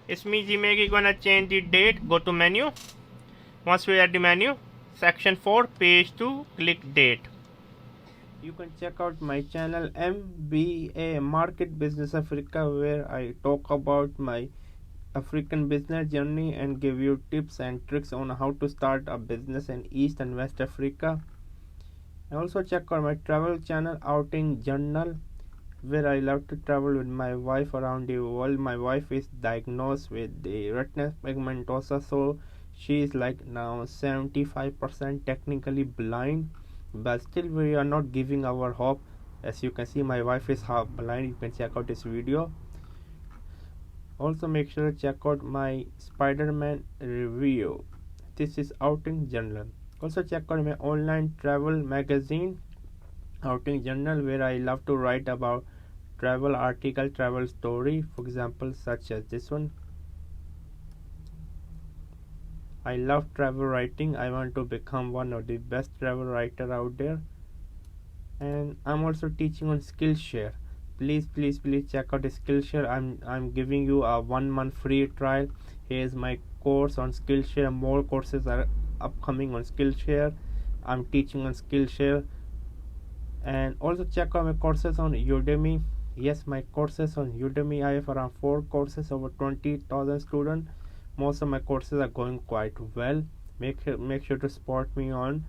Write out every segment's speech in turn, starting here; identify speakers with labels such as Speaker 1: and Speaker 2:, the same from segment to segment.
Speaker 1: It's me Gmail gonna change the date. Go to menu. Once we are at the menu, section 4, page 2, click date. You can check out my channel MBA Market Business Africa, where I talk about my African business journey and give you tips and tricks on how to start a business in East and West Africa. And also check out my travel channel Outing Journal, where I love to travel with my wife around the world. My wife is diagnosed with the retinal pigmentosa, so she is like now 75% technically blind, but still we are not giving our hope. As you can see, my wife is half blind. You can check out this video. Also make sure to check out my Spider-Man review. This is Outing Journal. Also check out my online travel magazine Outing Journal, where I love to write about travel article, travel story, for example such as this one. I love travel writing. I want to become one of the best travel writer out there. And I'm also teaching on Skillshare. Please check out Skillshare. I'm giving you a 1 month free trial. Here's my course on Skillshare. More courses are upcoming on Skillshare. I'm teaching on Skillshare. And also check out my courses on Udemy. Yes, my courses on Udemy, I have around 4 courses, over 20,000 students. Most of my courses are going quite well. Make sure to support me on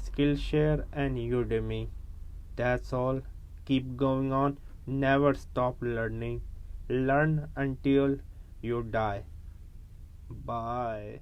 Speaker 1: Skillshare and Udemy. That's all. Keep going on. Never stop learning. Learn until you die. Bye.